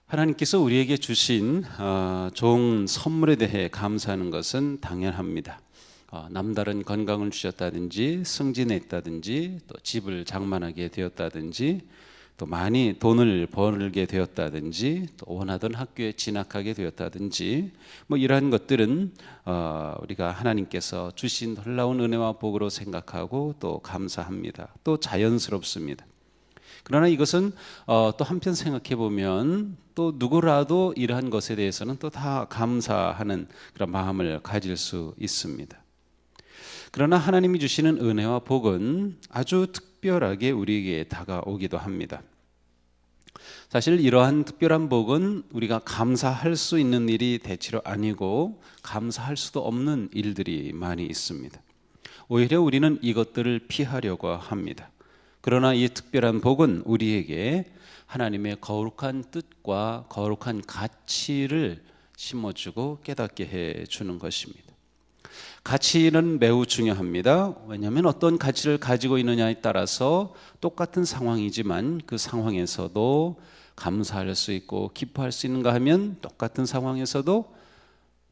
하나님께서 우리에게 주신 좋은 선물에 대해 감사하는 것은 당연합니다. 남다른 건강을 주셨다든지 승진했다든지 또 집을 장만하게 되었다든지 또 많이 돈을 벌게 되었다든지 또 원하던 학교에 진학하게 되었다든지 이러한 것들은 우리가 하나님께서 주신 놀라운 은혜와 복으로 생각하고 또 감사합니다. 또 자연스럽습니다. 그러나 이것은 또 한편 생각해 보면 또 누구라도 이러한 것에 대해서는 또 다 감사하는 그런 마음을 가질 수 있습니다. 그러나 하나님이 주시는 은혜와 복은 아주 특별하게 우리에게 다가오기도 합니다. 사실 이러한 특별한 복은 우리가 감사할 수 있는 일이 대체로 아니고 감사할 수도 없는 일들이 많이 있습니다. 오히려 우리는 이것들을 피하려고 합니다. 그러나 이 특별한 복은 우리에게 하나님의 거룩한 뜻과 거룩한 가치를 심어주고 깨닫게 해주는 것입니다. 가치는 매우 중요합니다. 왜냐하면 어떤 가치를 가지고 있느냐에 따라서 똑같은 상황이지만 그 상황에서도 감사할 수 있고 기뻐할 수 있는가 하면 똑같은 상황에서도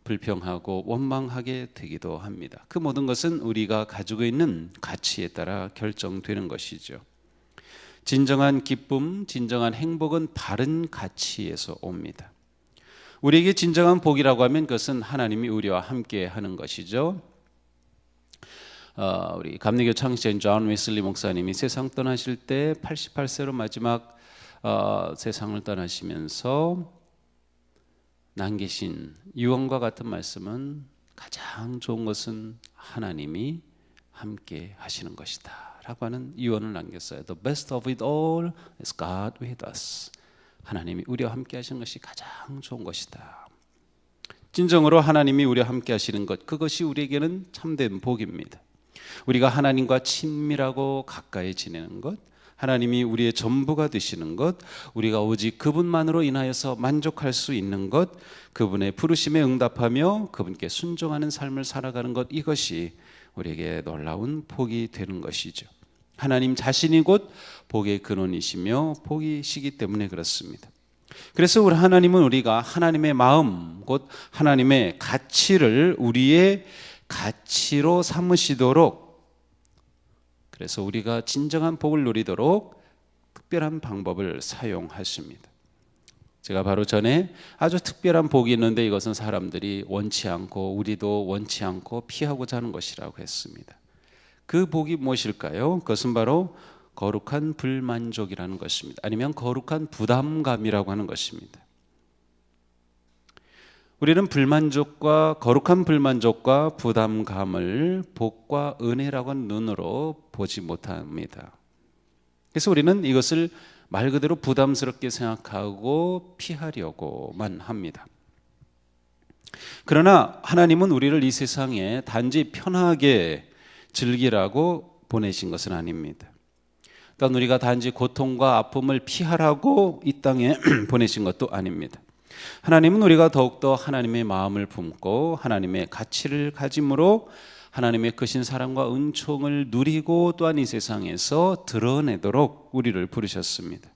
불평하고 원망하게 되기도 합니다. 그 모든 것은 우리가 가지고 있는 가치에 따라 결정되는 것이죠. 진정한 기쁨, 진정한 행복은 바른 가치에서 옵니다. 우리에게 진정한 복이라고 하면 그것은 하나님이 우리와 함께 하는 것이죠. 우리 감리교 창시자인 존 웨슬리 목사님이 세상 떠나실 때 88세로 마지막 세상을 떠나시면서 남기신 유언과 같은 말씀은 가장 좋은 것은 하나님이 함께 하시는 것이다 라고 하는 유언을 남겼어요. The best of it all is God with us. 하나님이 우리와 함께 하시는 것이 가장 좋은 것이다. 진정으로 하나님이 우리와 함께 하시는 것, 그것이 우리에게는 참된 복입니다. 우리가 하나님과 친밀하고 가까이 지내는 것, 하나님이 우리의 전부가 되시는 것, 우리가 오직 그분만으로 인하여서 만족할 수 있는 것, 그분의 부르심에 응답하며 그분께 순종하는 삶을 살아가는 것, 이것이 우리에게 놀라운 복이 되는 것이죠. 하나님 자신이 곧 복의 근원이시며 복이시기 때문에 그렇습니다. 그래서 우리 하나님은 우리가 하나님의 마음, 곧 하나님의 가치를 우리의 가치로 삼으시도록, 그래서 우리가 진정한 복을 누리도록 특별한 방법을 사용하십니다. 제가 바로 전에 아주 특별한 복이 있는데 이것은 사람들이 원치 않고 우리도 원치 않고 피하고자 하는 것이라고 했습니다. 그 복이 무엇일까요? 그것은 바로 거룩한 불만족이라는 것입니다. 아니면 거룩한 부담감이라고 하는 것입니다. 우리는 거룩한 불만족과 부담감을 복과 은혜라고 하는 눈으로 보지 못합니다. 그래서 우리는 이것을 말 그대로 부담스럽게 생각하고 피하려고만 합니다. 그러나 하나님은 우리를 이 세상에 단지 편하게 즐기라고 보내신 것은 아닙니다. 또한 우리가 단지 고통과 아픔을 피하라고 이 땅에 보내신 것도 아닙니다. 하나님은 우리가 더욱더 하나님의 마음을 품고 하나님의 가치를 가짐으로 하나님의 크신 사랑과 은총을 누리고 또한 이 세상에서 드러내도록 우리를 부르셨습니다.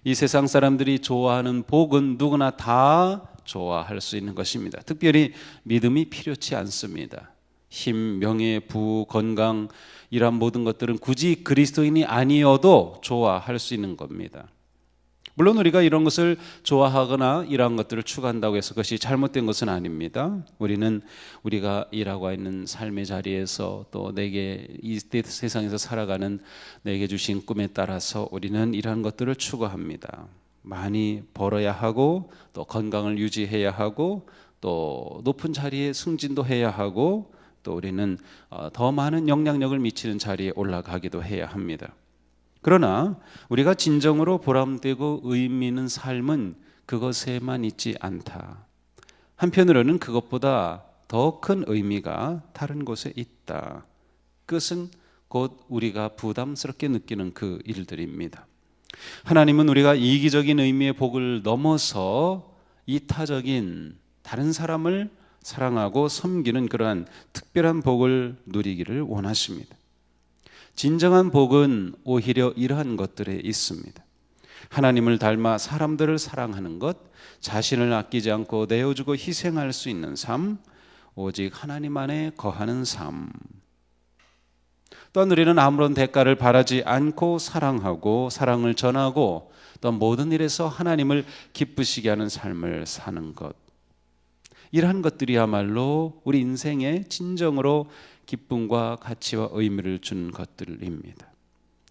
이 세상 사람들이 좋아하는 복은 누구나 다 좋아할 수 있는 것입니다. 특별히 믿음이 필요치 않습니다. 힘, 명예, 부, 건강 이러한 모든 것들은 굳이 그리스도인이 아니어도 좋아할 수 있는 겁니다. 물론 우리가 이런 것을 좋아하거나 이러한 것들을 추구한다고 해서 그것이 잘못된 것은 아닙니다. 우리는 우리가 일하고 있는 삶의 자리에서 또 내게 이 세상에서 살아가는 내게 주신 꿈에 따라서 우리는 이러한 것들을 추구합니다. 많이 벌어야 하고 또 건강을 유지해야 하고 또 높은 자리에 승진도 해야 하고 또 우리는 더 많은 영향력을 미치는 자리에 올라가기도 해야 합니다. 그러나 우리가 진정으로 보람되고 의미 있는 삶은 그것에만 있지 않다. 한편으로는 그것보다 더 큰 의미가 다른 곳에 있다. 그것은 곧 우리가 부담스럽게 느끼는 그 일들입니다. 하나님은 우리가 이기적인 의미의 복을 넘어서 이타적인 다른 사람을 사랑하고 섬기는 그러한 특별한 복을 누리기를 원하십니다. 진정한 복은 오히려 이러한 것들에 있습니다. 하나님을 닮아 사람들을 사랑하는 것, 자신을 아끼지 않고 내어주고 희생할 수 있는 삶, 오직 하나님 안에 거하는 삶. 또한 우리는 아무런 대가를 바라지 않고 사랑하고 사랑을 전하고 또 모든 일에서 하나님을 기쁘시게 하는 삶을 사는 것. 이러한 것들이야말로 우리 인생에 진정으로 기쁨과 가치와 의미를 주는 것들입니다.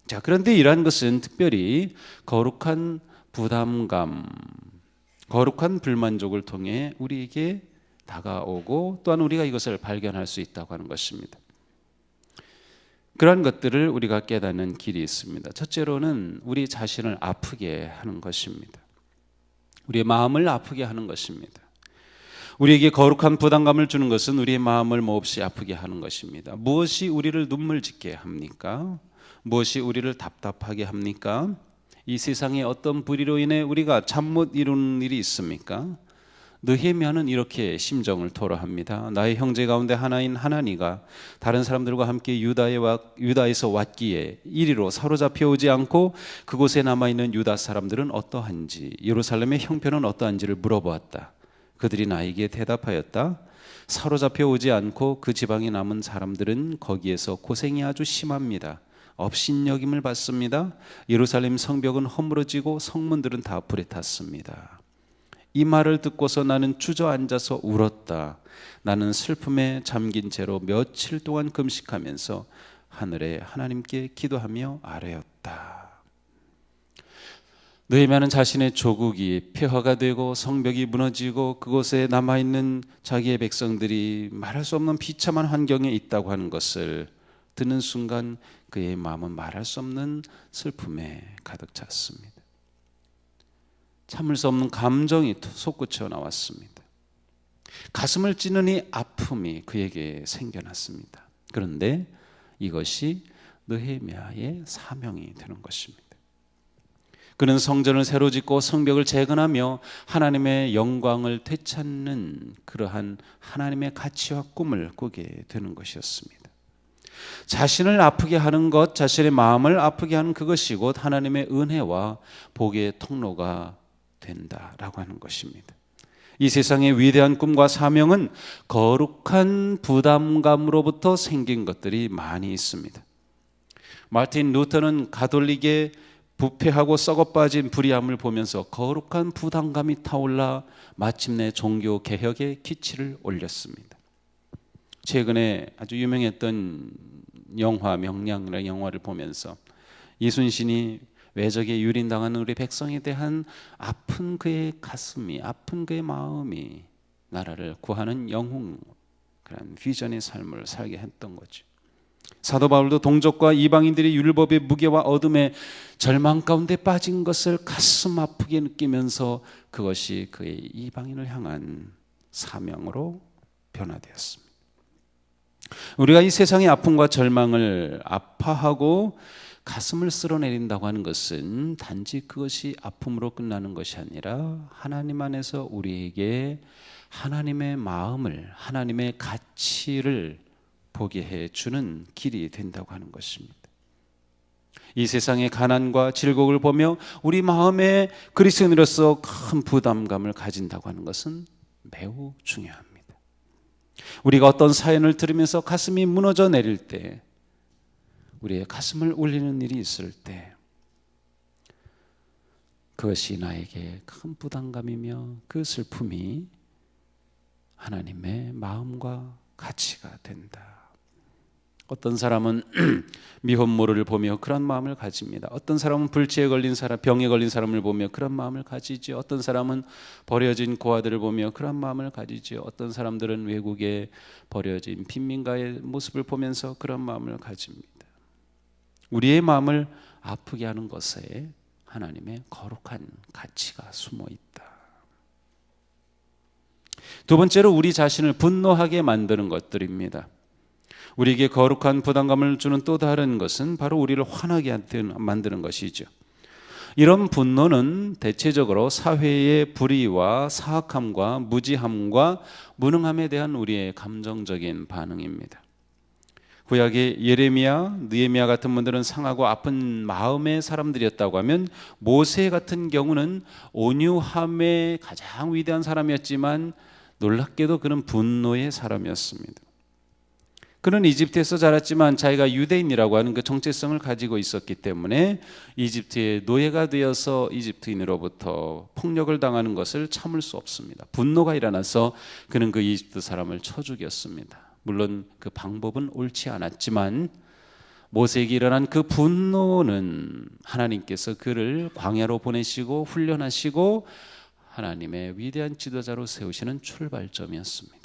자, 그런데 이러한 것은 특별히 거룩한 부담감, 거룩한 불만족을 통해 우리에게 다가오고 또한 우리가 이것을 발견할 수 있다고 하는 것입니다. 그러한 것들을 우리가 깨닫는 길이 있습니다. 첫째로는 우리 자신을 아프게 하는 것입니다. 우리의 마음을 아프게 하는 것입니다. 우리에게 거룩한 부담감을 주는 것은 우리의 마음을 몹시 아프게 하는 것입니다. 무엇이 우리를 눈물 짓게 합니까? 무엇이 우리를 답답하게 합니까? 이 세상에 어떤 불의로 인해 우리가 잠 못 이루는 일이 있습니까? 느헤미야는 이렇게 심정을 토로합니다. 나의 형제 가운데 하나인 하나니가 다른 사람들과 함께 유다에서 왔기에 이리로 사로잡혀 오지 않고 그곳에 남아있는 유다 사람들은 어떠한지, 예루살렘의 형편은 어떠한지를 물어보았다. 그들이 나에게 대답하였다. 사로잡혀 오지 않고 그 지방에 남은 사람들은 거기에서 고생이 아주 심합니다. 업신여김을 받습니다. 예루살렘 성벽은 허물어지고 성문들은 다 불에 탔습니다. 이 말을 듣고서 나는 주저앉아서 울었다. 나는 슬픔에 잠긴 채로 며칠 동안 금식하면서 하늘에 하나님께 기도하며 아뢰었다. 느헤미야는 자신의 조국이 폐허가 되고 성벽이 무너지고 그곳에 남아있는 자기의 백성들이 말할 수 없는 비참한 환경에 있다고 하는 것을 듣는 순간 그의 마음은 말할 수 없는 슬픔에 가득 찼습니다. 참을 수 없는 감정이 솟구쳐 나왔습니다. 가슴을 찌르니 아픔이 그에게 생겨났습니다. 그런데 이것이 느헤미야의 사명이 되는 것입니다. 그는 성전을 새로 짓고 성벽을 재건하며 하나님의 영광을 되찾는 그러한 하나님의 가치와 꿈을 꾸게 되는 것이었습니다. 자신을 아프게 하는 것, 자신의 마음을 아프게 하는 그것이 곧 하나님의 은혜와 복의 통로가 된다라고 하는 것입니다. 이 세상의 위대한 꿈과 사명은 거룩한 부담감으로부터 생긴 것들이 많이 있습니다. 마틴 루터는 가톨릭의 부패하고 썩어빠진 불의함을 보면서 거룩한 부담감이 타올라 마침내 종교 개혁의 기치를 올렸습니다. 최근에 아주 유명했던 영화 명량이라는 영화를 보면서 이순신이 외적에 유린당하는 우리 백성에 대한 아픈 그의 가슴이, 아픈 그의 마음이 나라를 구하는 영웅, 그런 비전의 삶을 살게 했던 거죠. 사도 바울도 동족과 이방인들이 율법의 무게와 어둠의 절망 가운데 빠진 것을 가슴 아프게 느끼면서 그것이 그의 이방인을 향한 사명으로 변화되었습니다. 우리가 이 세상의 아픔과 절망을 아파하고 가슴을 쓸어내린다고 하는 것은 단지 그것이 아픔으로 끝나는 것이 아니라 하나님 안에서 우리에게 하나님의 마음을, 하나님의 가치를 보게 해주는 길이 된다고 하는 것입니다. 이 세상의 가난과 질곡을 보며 우리 마음에 그리스도인으로서 큰 부담감을 가진다고 하는 것은 매우 중요합니다. 우리가 어떤 사연을 들으면서 가슴이 무너져 내릴 때, 우리의 가슴을 울리는 일이 있을 때 그것이 나에게 큰 부담감이며 그 슬픔이 하나님의 마음과 가치가 된다. 어떤 사람은 미혼모를 보며 그런 마음을 가집니다. 어떤 사람은 불치에 걸린 사람, 병에 걸린 사람을 보며 그런 마음을 가지죠. 어떤 사람은 버려진 고아들을 보며 그런 마음을 가지죠. 어떤 사람들은 외국에 버려진 빈민가의 모습을 보면서 그런 마음을 가집니다. 우리의 마음을 아프게 하는 것에 하나님의 거룩한 가치가 숨어 있다. 두 번째로 우리 자신을 분노하게 만드는 것들입니다. 우리에게 거룩한 부담감을 주는 또 다른 것은 바로 우리를 화나게 만드는 것이죠. 이런 분노는 대체적으로 사회의 불의와 사악함과 무지함과 무능함에 대한 우리의 감정적인 반응입니다. 구약의 예레미야, 느헤미야 같은 분들은 상하고 아픈 마음의 사람들이었다고 하면, 모세 같은 경우는 온유함의 가장 위대한 사람이었지만 놀랍게도 그는 분노의 사람이었습니다. 그는 이집트에서 자랐지만 자기가 유대인이라고 하는 그 정체성을 가지고 있었기 때문에 이집트의 노예가 되어서 이집트인으로부터 폭력을 당하는 것을 참을 수 없습니다. 분노가 일어나서 그는 그 이집트 사람을 쳐 죽였습니다. 물론 그 방법은 옳지 않았지만 모세에게 일어난 그 분노는 하나님께서 그를 광야로 보내시고 훈련하시고 하나님의 위대한 지도자로 세우시는 출발점이었습니다.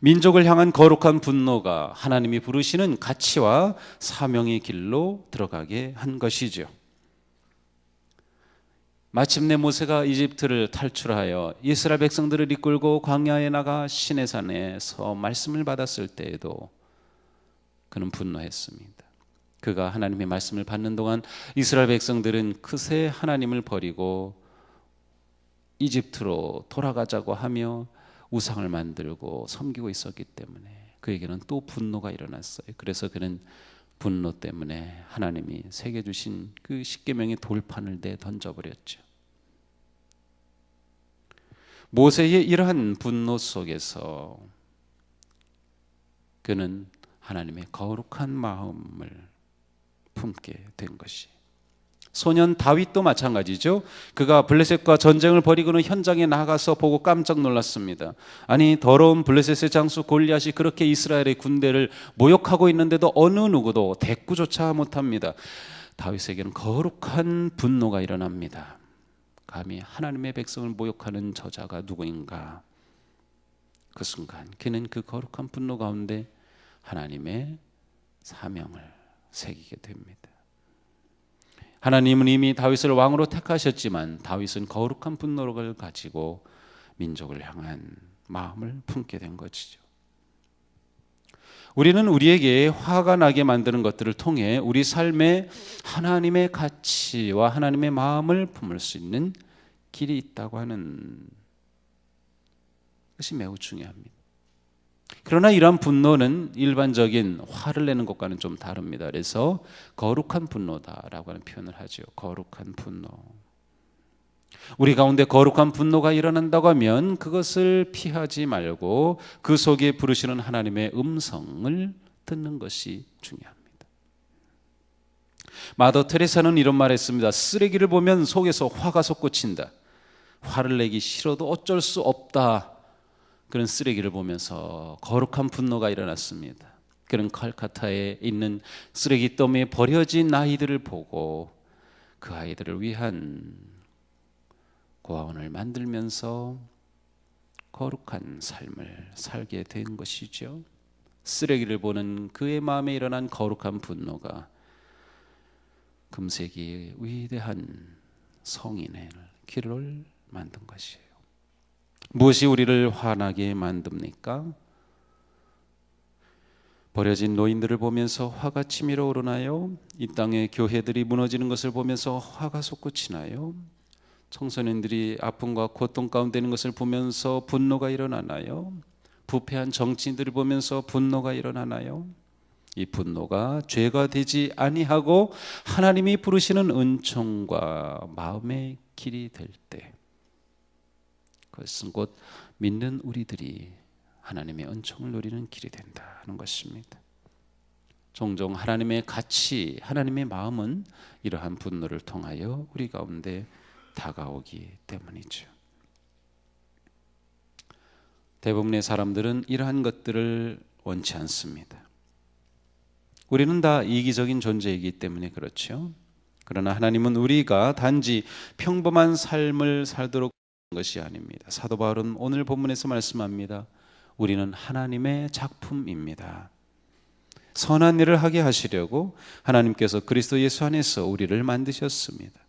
민족을 향한 거룩한 분노가 하나님이 부르시는 가치와 사명의 길로 들어가게 한 것이죠. 마침내 모세가 이집트를 탈출하여 이스라엘 백성들을 이끌고 광야에 나가 시내산에서 말씀을 받았을 때에도 그는 분노했습니다. 그가 하나님의 말씀을 받는 동안 이스라엘 백성들은 그새 하나님을 버리고 이집트로 돌아가자고 하며 우상을 만들고 섬기고 있었기 때문에 그에게는 또 분노가 일어났어요. 그래서 그는 분노 때문에 하나님이 새겨 주신 그 십계명의 돌판을 던져버렸죠. 모세의 이러한 분노 속에서 그는 하나님의 거룩한 마음을 품게 된 것이, 소년 다윗도 마찬가지죠. 그가 블레셋과 전쟁을 벌이고는 현장에 나가서 보고 깜짝 놀랐습니다. 아니, 더러운 블레셋의 장수 골리앗이 그렇게 이스라엘의 군대를 모욕하고 있는데도 어느 누구도 대꾸조차 못합니다. 다윗에게는 거룩한 분노가 일어납니다. 감히 하나님의 백성을 모욕하는 저자가 누구인가? 그 순간 그는 그 거룩한 분노 가운데 하나님의 사명을 새기게 됩니다. 하나님은 이미 다윗을 왕으로 택하셨지만 다윗은 거룩한 분노를 가지고 민족을 향한 마음을 품게 된 것이죠. 우리는 우리에게 화가 나게 만드는 것들을 통해 우리 삶에 하나님의 가치와 하나님의 마음을 품을 수 있는 길이 있다고 하는 것이 매우 중요합니다. 그러나 이러한 분노는 일반적인 화를 내는 것과는 좀 다릅니다. 그래서 거룩한 분노다라고 하는 표현을 하죠. 거룩한 분노. 우리 가운데 거룩한 분노가 일어난다고 하면 그것을 피하지 말고 그 속에 부르시는 하나님의 음성을 듣는 것이 중요합니다. 마더 테레사는 이런 말을 했습니다. 쓰레기를 보면 속에서 화가 솟구친다. 화를 내기 싫어도 어쩔 수 없다. 그런 쓰레기를 보면서 거룩한 분노가 일어났습니다. 그런 칼카타에 있는 쓰레기 더미에 버려진 아이들을 보고 그 아이들을 위한 고아원을 만들면서 거룩한 삶을 살게 된 것이죠. 쓰레기를 보는 그의 마음에 일어난 거룩한 분노가 금세기 위대한 성인의 길을 만든 것이에요. 무엇이 우리를 화나게 만듭니까? 버려진 노인들을 보면서 화가 치밀어 오르나요? 이 땅의 교회들이 무너지는 것을 보면서 화가 솟구치나요? 청소년들이 아픔과 고통 가운데 있는 것을 보면서 분노가 일어나나요? 부패한 정치인들을 보면서 분노가 일어나나요? 이 분노가 죄가 되지 아니하고 하나님이 부르시는 은총과 마음의 길이 될 때, 그것은 곧 믿는 우리들이 하나님의 은총을 누리는 길이 된다는 것입니다. 종종 하나님의 가치, 하나님의 마음은 이러한 분노를 통하여 우리 가운데 다가오기 때문이죠. 대부분의 사람들은 이러한 것들을 원치 않습니다. 우리는 다 이기적인 존재이기 때문에 그렇죠. 그러나 하나님은 우리가 단지 평범한 삶을 살도록 한 것이 아닙니다. 사도 바울은 오늘 본문에서 말씀합니다. 우리는 하나님의 작품입니다. 선한 일을 하게 하시려고 하나님께서 그리스도 예수 안에서 우리를 만드셨습니다.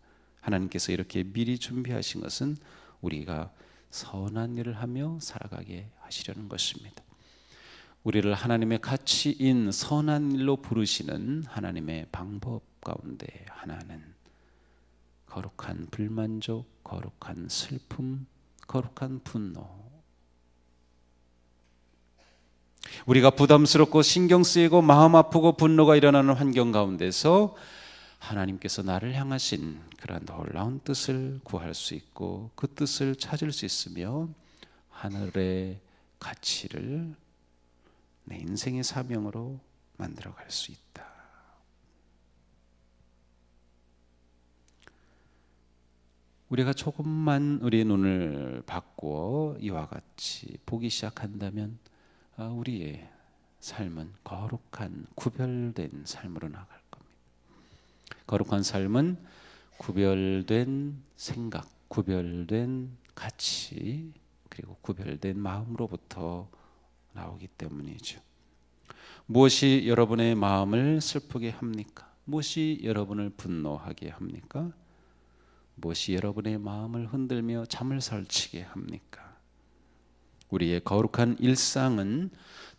하나님께서 이렇게 미리 준비하신 것은 우리가 선한 일을 하며 살아가게 하시려는 것입니다. 우리를 하나님의 가치인 선한 일로 부르시는 하나님의 방법 가운데 하나는 거룩한 불만족, 거룩한 슬픔, 거룩한 분노. 우리가 부담스럽고 신경 쓰이고 마음 아프고 분노가 일어나는 환경 가운데서 하나님께서 나를 향하신 그런 놀라운 뜻을 구할 수 있고 그 뜻을 찾을 수 있으며 하늘의 가치를 내 인생의 사명으로 만들어갈 수 있다. 우리가 조금만 우리의 눈을 바꾸어 이와 같이 보기 시작한다면 우리의 삶은 거룩한 구별된 삶으로 나갈 겁니다. 거룩한 삶은 구별된 생각, 구별된 가치, 그리고 구별된 마음으로부터 나오기 때문이죠. 무엇이 여러분의 마음을 슬프게 합니까? 무엇이 여러분을 분노하게 합니까? 무엇이 여러분의 마음을 흔들며 잠을 설치게 합니까? 우리의 거룩한 일상은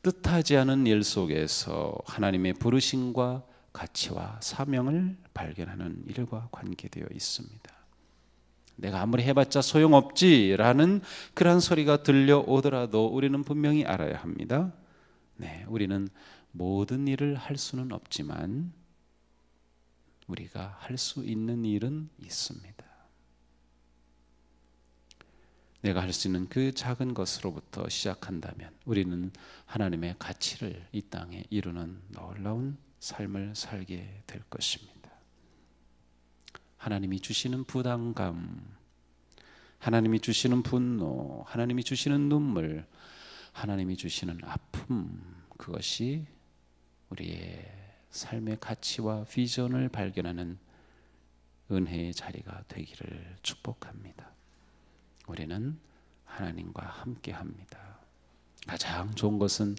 뜻하지 않은 일 속에서 하나님의 부르심과 가치와 사명을 발견하는 일과 관계되어 있습니다. 내가 아무리 해봤자 소용없지라는 그런 소리가 들려오더라도 우리는 분명히 알아야 합니다. 네, 우리는 모든 일을 할 수는 없지만 우리가 할 수 있는 일은 있습니다. 내가 할 수 있는 그 작은 것으로부터 시작한다면 우리는 하나님의 가치를 이 땅에 이루는 놀라운 삶을 살게 될 것입니다. 하나님이 주시는 부담감, 하나님이 주시는 분노, 하나님이 주시는 눈물, 하나님이 주시는 아픔, 그것이 우리의 삶의 가치와 비전을 발견하는 은혜의 자리가 되기를 축복합니다. 우리는 하나님과 함께 합니다. 가장 좋은 것은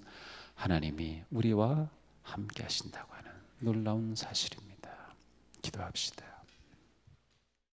하나님이 우리와 함께 하신다고 하는 놀라운 사실입니다. 기도합시다.